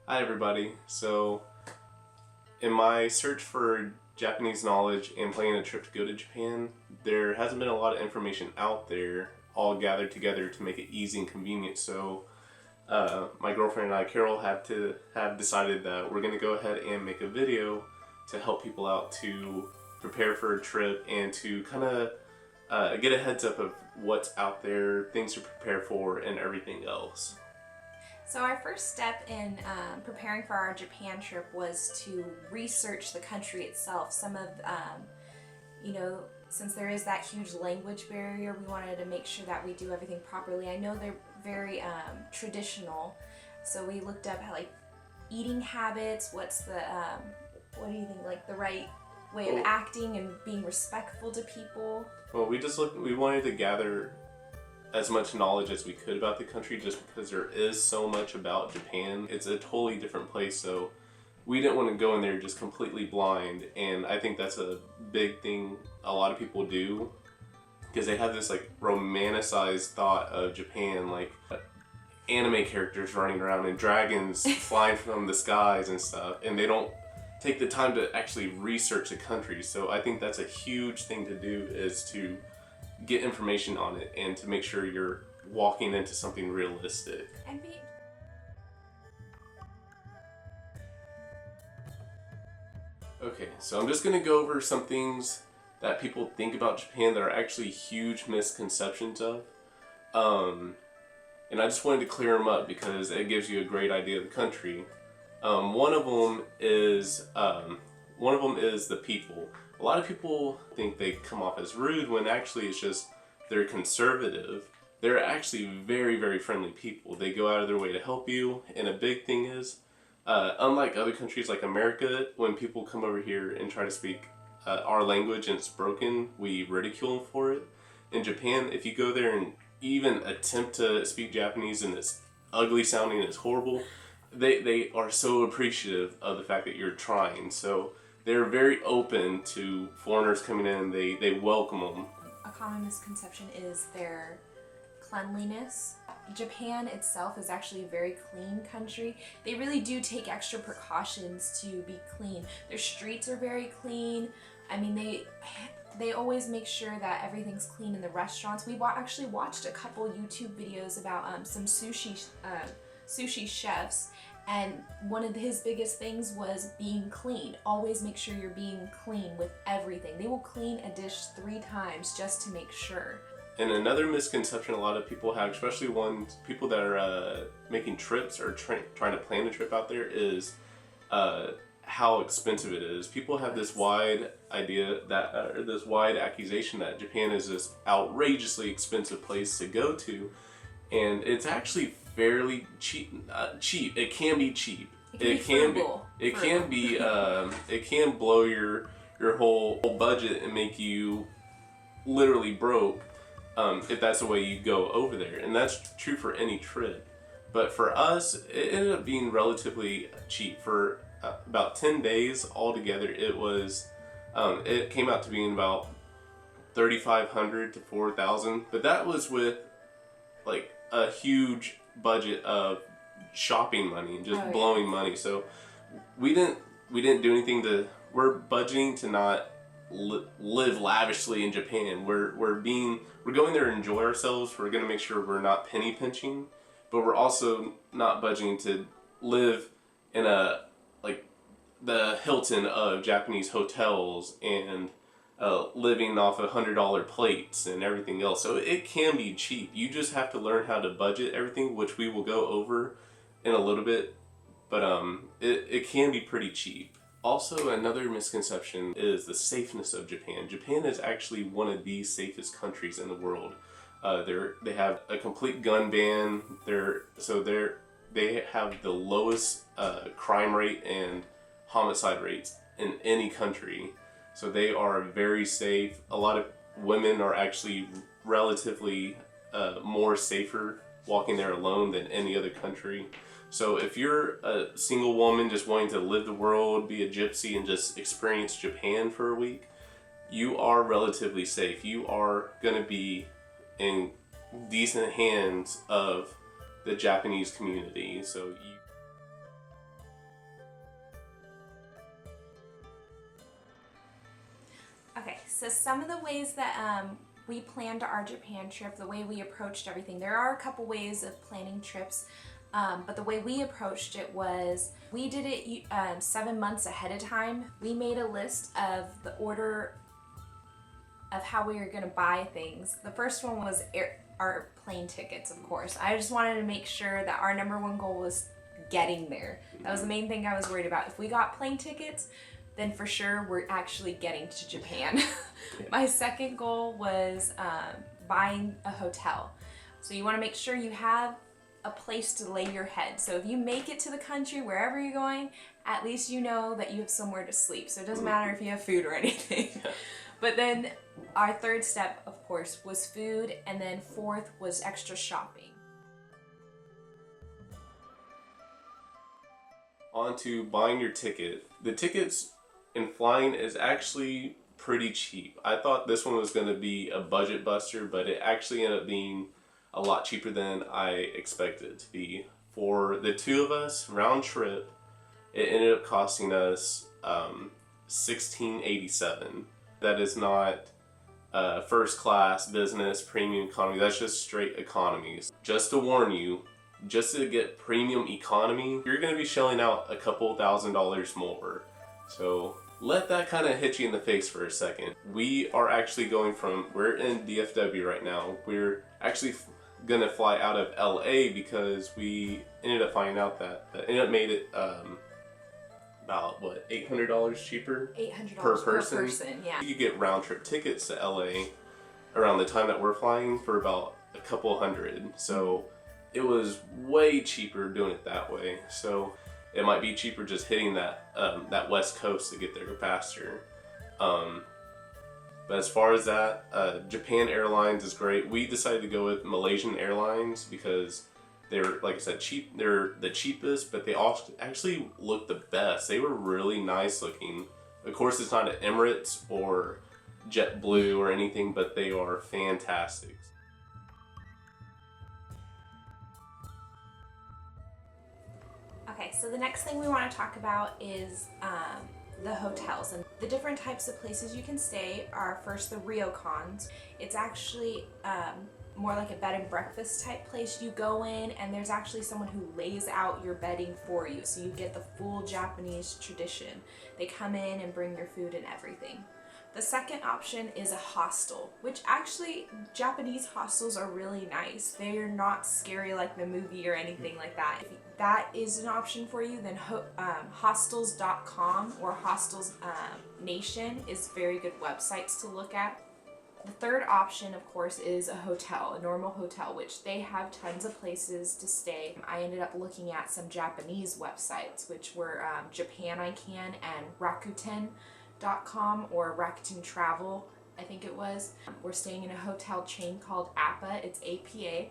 Hi everybody. So in my search for Japanese knowledge and planning a trip to go to Japan, there hasn't been a lot of information out there all gathered together to make it easy and convenient. So my girlfriend and I, Carol, have decided that we're going to go ahead and make a video to help people out to prepare for a trip and to kind of get a heads up of what's out there, things to prepare for, and everything else. So our first step in preparing for our Japan trip was to research the country itself. Some of, since there is that huge language barrier, we wanted to make sure that we do everything properly. I know they're very traditional, so we looked up like eating habits, what do you think, like the right way of acting and being respectful to people? Well, we wanted to gather as much knowledge as we could about the country, just because there is so much about Japan. It's a totally different place, so we didn't want to go in there just completely blind. And I think that's a big thing a lot of people do, because they have this like romanticized thought of Japan, like anime characters running around and dragons flying from the skies and stuff, and they don't take the time to actually research the country. So I think that's a huge thing to do, is to get information on it and to make sure you're walking into something realistic. Okay, so I'm just going to go over some things that people think about Japan that are actually huge misconceptions of. And I just wanted to clear them up because it gives you a great idea of the country. One of them is the people. A lot of people think they come off as rude when actually it's just they're conservative. They're actually very, very friendly people. They go out of their way to help you. And a big thing is, unlike other countries like America, when people come over here and try to speak our language and it's broken, we ridicule them for it. In Japan, if you go there and even attempt to speak Japanese and it's ugly sounding and it's horrible, they are so appreciative of the fact that you're trying. So they're very open to foreigners coming in. They welcome them. A common misconception is their cleanliness. Japan itself is actually a very clean country. They really do take extra precautions to be clean. Their streets are very clean. I mean, they always make sure that everything's clean in the restaurants. We actually watched a couple YouTube videos about some sushi chefs, and one of his biggest things was being clean. Always make sure you're being clean with everything. They will clean a dish 3 times just to make sure. And another misconception a lot of people have, especially people that are making trips or trying to plan a trip out there, is how expensive it is. People have this wide idea that, this wide accusation that Japan is this outrageously expensive place to go to, and it's actually fairly cheap. It can be cheap. It can blow your whole budget and make you literally broke if that's the way you go over there. And that's true for any trip. But for us, it ended up being relatively cheap. For about 10 days altogether, it came out to being about $3,500 to $4,000. But that was with like a huge budget of shopping money and just blowing money. So we didn't do anything we're budgeting to not live lavishly in Japan. We're going there to enjoy ourselves. We're going to make sure we're not penny pinching, but we're also not budgeting to live in the Hilton of Japanese hotels and living off $100 plates and everything else. So it can be cheap. You just have to learn how to budget everything, which we will go over in a little bit, but it can be pretty cheap. Also, another misconception is the safeness of Japan. Japan is actually one of the safest countries in the world. They have a complete gun ban. They have the lowest crime rate and homicide rates in any country. So they are very safe. A lot of women are actually relatively more safer walking there alone than any other country. So if you're a single woman just wanting to live the world, be a gypsy, and just experience Japan for a week, you are relatively safe. You are going to be in decent hands of the Japanese community. So So some of the ways that we planned our Japan trip, the way we approached everything, there are a couple ways of planning trips, but the way we approached it was we did it 7 months ahead of time. We made a list of the order of how we were going to buy things. The first one was our plane tickets, of course. I just wanted to make sure that our number one goal was getting there. That was the main thing I was worried about. If we got plane tickets, then for sure we're actually getting to Japan. My second goal was buying a hotel. So you want to make sure you have a place to lay your head. So if you make it to the country, wherever you're going, at least you know that you have somewhere to sleep. So it doesn't matter if you have food or anything. But then our third step, of course, was food, and then fourth was extra shopping. On to buying your ticket. The tickets in flying is actually pretty cheap. I thought this one was going to be a budget buster, but it actually ended up being a lot cheaper than I expected it to be. For the two of us, round trip, it ended up costing us $16.87. That is not first class, business, premium economy. That's just straight economies. Just to warn you, just to get premium economy, you're going to be shelling out a couple $1,000s more. So let that kind of hit you in the face for a second. We are actually we're in DFW right now. We're actually going to fly out of LA because we ended up finding out that made it about what, $800 cheaper? $800 per person. Yeah. You could get round trip tickets to LA around the time that we're flying for about a couple hundred. So it was way cheaper doing it that way. So it might be cheaper just hitting that west coast to get there faster. But as far as that, Japan Airlines is great. We decided to go with Malaysian Airlines because they're, like I said, cheap. They're the cheapest, but they also actually look the best. They were really nice looking. Of course, it's not an Emirates or JetBlue or anything, but they are fantastic. Okay, so the next thing we want to talk about is the hotels. And the different types of places you can stay are first the ryokans. It's actually more like a bed and breakfast type place. You go in and there's actually someone who lays out your bedding for you. So you get the full Japanese tradition. They come in and bring your food and everything. The second option is a hostel, which actually Japanese hostels are really nice. They're not scary like the movie or anything like that. If that is an option for you, then hostels.com or Hostels Nation is very good websites to look at. The third option, of course, is a hotel, a normal hotel, which they have tons of places to stay. I ended up looking at some Japanese websites, which were Japan I Can and Rakuten.com or Rakuten Travel, I think it was. We're staying in a hotel chain called APA, it's APA,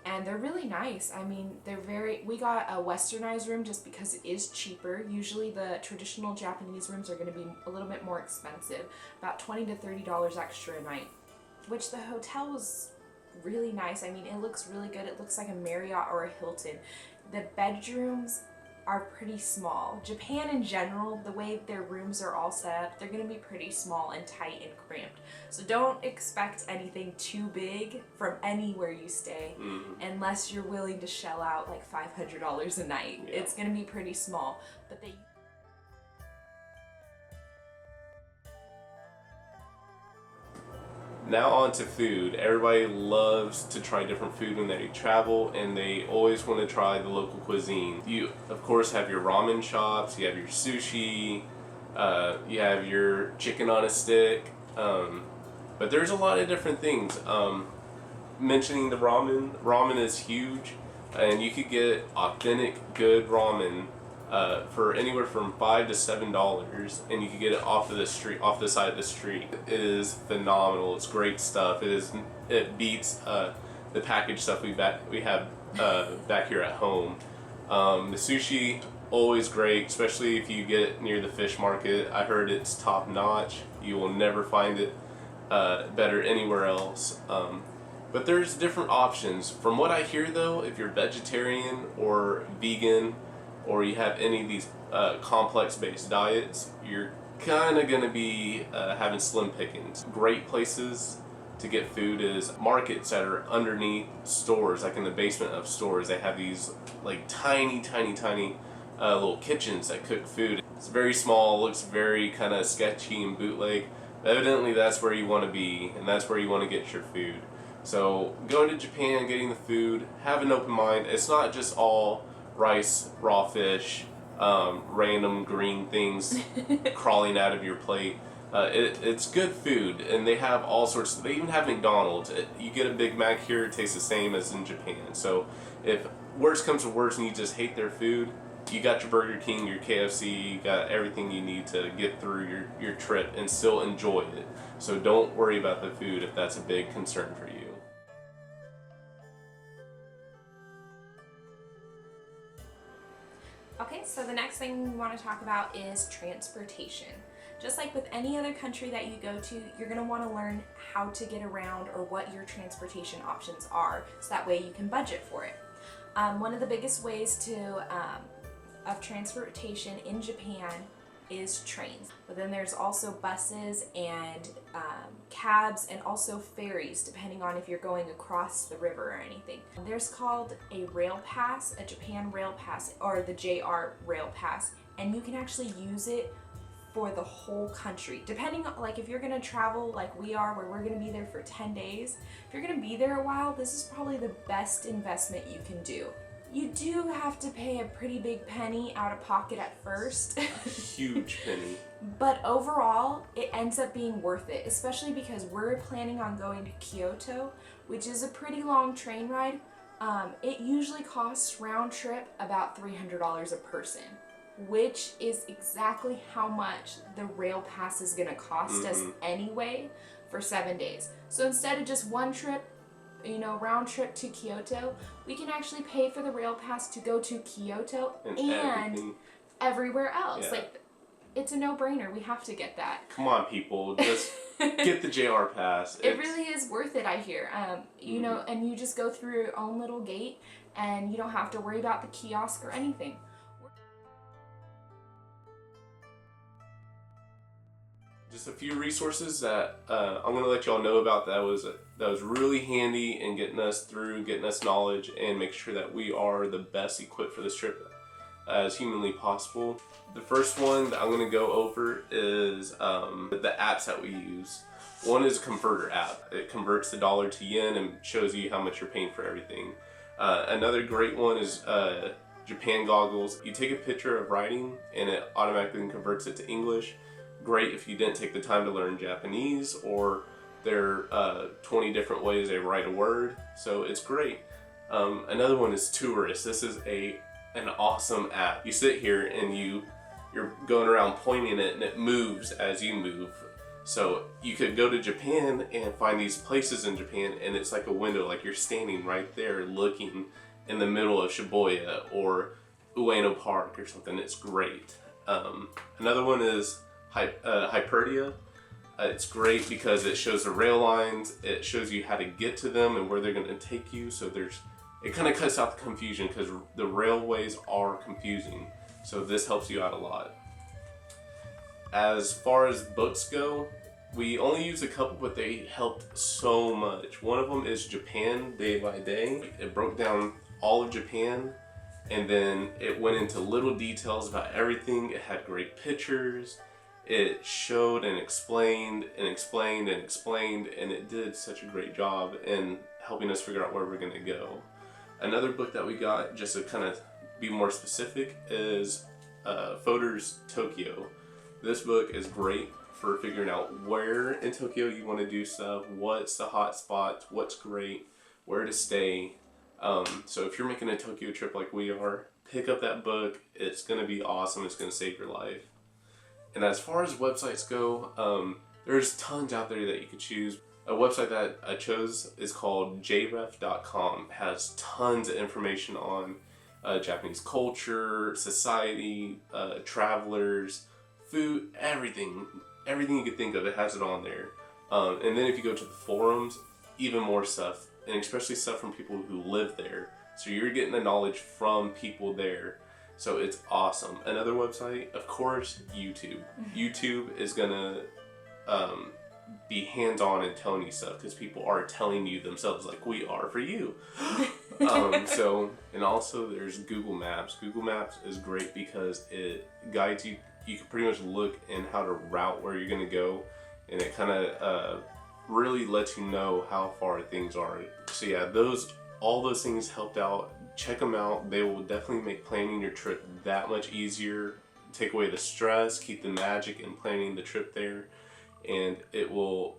and they're really nice. I mean, we got a westernized room just because it is cheaper. Usually the traditional Japanese rooms are going to be a little bit more expensive, about $20 to $30 extra a night, which the hotel was really nice. I mean, it looks really good. It looks like a Marriott or a Hilton. The bedrooms are pretty small. Japan in general, the way their rooms are all set up, they're gonna be pretty small and tight and cramped. So don't expect anything too big from anywhere you stay unless you're willing to shell out like $500 a night. Yeah. It's gonna be pretty small, but they Now on to food. Everybody loves to try different food when they travel, and they always want to try the local cuisine. You, of course, have your ramen shops, you have your sushi, you have your chicken on a stick, but there's a lot of different things. Mentioning the ramen is huge, and you could get authentic, good ramen for anywhere from $5 to $7, and you can get it off the side of the street. It is phenomenal. It's great stuff. It beats the packaged stuff we have back here at home. The sushi, always great, especially if you get it near the fish market. I heard it's top notch. You will never find it better anywhere else. But there's different options. From what I hear though, if you're vegetarian or vegan, or you have any of these complex-based diets, you're kind of going to be having slim pickings. Great places to get food is markets that are underneath stores, like in the basement of stores. They have these like tiny little kitchens that cook food. It's very small, looks very kind of sketchy and bootleg. Evidently that's where you want to be, and that's where you want to get your food. So going to Japan, getting the food, have an open mind. It's not just all rice, raw fish, random green things crawling out of your plate. It's good food, and they have all sorts. They even have McDonald's. You get a Big Mac here, it tastes the same as in Japan. So if worse comes to worse and you just hate their food, you got your Burger King, your KFC, you got everything you need to get through your trip and still enjoy it. So don't worry about the food if that's a big concern for you. Okay, so the next thing we want to talk about is transportation. Just like with any other country that you go to, you're going to want to learn how to get around or what your transportation options are, so that way you can budget for it. One of the biggest ways of transportation in Japan is trains. But then there's also buses and cabs and also ferries, depending on if you're going across the river or anything. There's called a rail pass, a Japan rail pass, or the JR rail pass, and you can actually use it for the whole country. Depending on, like if you're gonna travel like we are, where we're gonna be there for 10 days, if you're gonna be there a while, this is probably the best investment you can do. You do have to pay a pretty big penny out of pocket at first. Huge penny. But overall, it ends up being worth it, especially because we're planning on going to Kyoto, which is a pretty long train ride. It usually costs round trip about $300 a person, which is exactly how much the rail pass is gonna cost us anyway for 7 days. So instead of just one trip, round trip to Kyoto, we can actually pay for the rail pass to go to Kyoto and everywhere else. Yeah. Like, it's a no-brainer. We have to get that. Come on, people, just get the JR pass. It really is worth it, I hear. And you just go through your own little gate, and you don't have to worry about the kiosk or anything. Just a few resources that I'm going to let y'all know about that was really handy in getting us through, getting us knowledge, and make sure that we are the best equipped for this trip as humanly possible. The first one that I'm going to go over is the apps that we use. One is a converter app. It converts the dollar to yen and shows you how much you're paying for everything. Another great one is Japan Goggles. You take a picture of writing and it automatically converts it to English. Great if you didn't take the time to learn Japanese, or there are 20 different ways they write a word, so it's great. Another one is Tourist. This is an awesome app. You sit here and you're going around pointing it, and it moves as you move. So you could go to Japan and find these places in Japan, and it's like a window, like you're standing right there looking in the middle of Shibuya or Ueno Park or something. It's great. Another one is Hyperdia. It's great because it shows the rail lines, it shows you how to get to them and where they're going to take you, so it kind of cuts out the confusion because the railways are confusing, so this helps you out a lot. As far as books go, we only use a couple, but they helped so much. One of them is Japan Day by Day. It broke down all of Japan, and then it went into little details about everything. It had great pictures. It showed and explained and explained and explained, and it did such a great job in helping us figure out where we're going to go. Another book that we got, just to kind of be more specific, is Fodor's Tokyo. This book is great for figuring out where in Tokyo you want to do stuff, what's the hot spots, what's great, where to stay. So if you're making a Tokyo trip like we are, pick up that book. It's going to be awesome. It's going to save your life. And as far as websites go, there's tons out there that you could choose. A website that I chose is called jref.com. It has tons of information on Japanese culture, society, travelers, food, everything you could think of, it has it on there. And then if you go to the forums, even more stuff, and especially stuff from people who live there. So you're getting the knowledge from people there. So it's awesome. Another website, of course, YouTube. YouTube is gonna be hands-on and telling you stuff because people are telling you themselves, like we are for you. And also there's Google Maps. Google Maps is great because it guides you. You can pretty much look in how to route where you're gonna go, and it kind of really lets you know how far things are. So yeah, all those things helped out. Check them out. They will definitely make planning your trip that much easier. Take away the stress, keep the magic in planning the trip there, and it will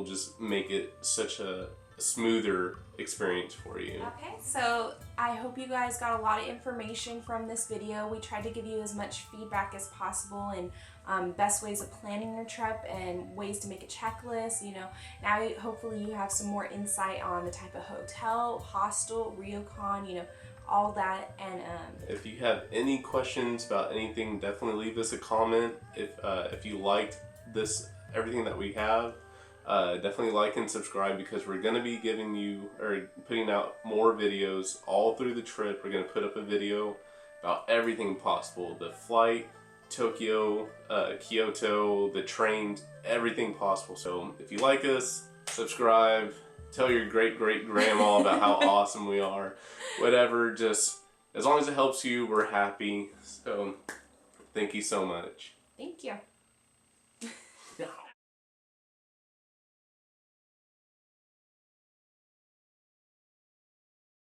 just make it such a smoother experience for you. Okay, so I hope you guys got a lot of information from this video. We tried to give you as much feedback as possible and best ways of planning your trip and ways to make a checklist. You know, now hopefully you have some more insight on the type of hotel, hostel, ryokan, you know, all that. And if you have any questions about anything, definitely leave us a comment. If you liked everything that we have, definitely like and subscribe, because we're going to be putting out more videos all through the trip. We're going to put up a video about everything possible: the flight, Tokyo, Kyoto, the trains, everything possible. So if you like us, subscribe, tell your great-great-grandma about how awesome we are. Whatever, just as long as it helps you, we're happy. So thank you so much. thank you.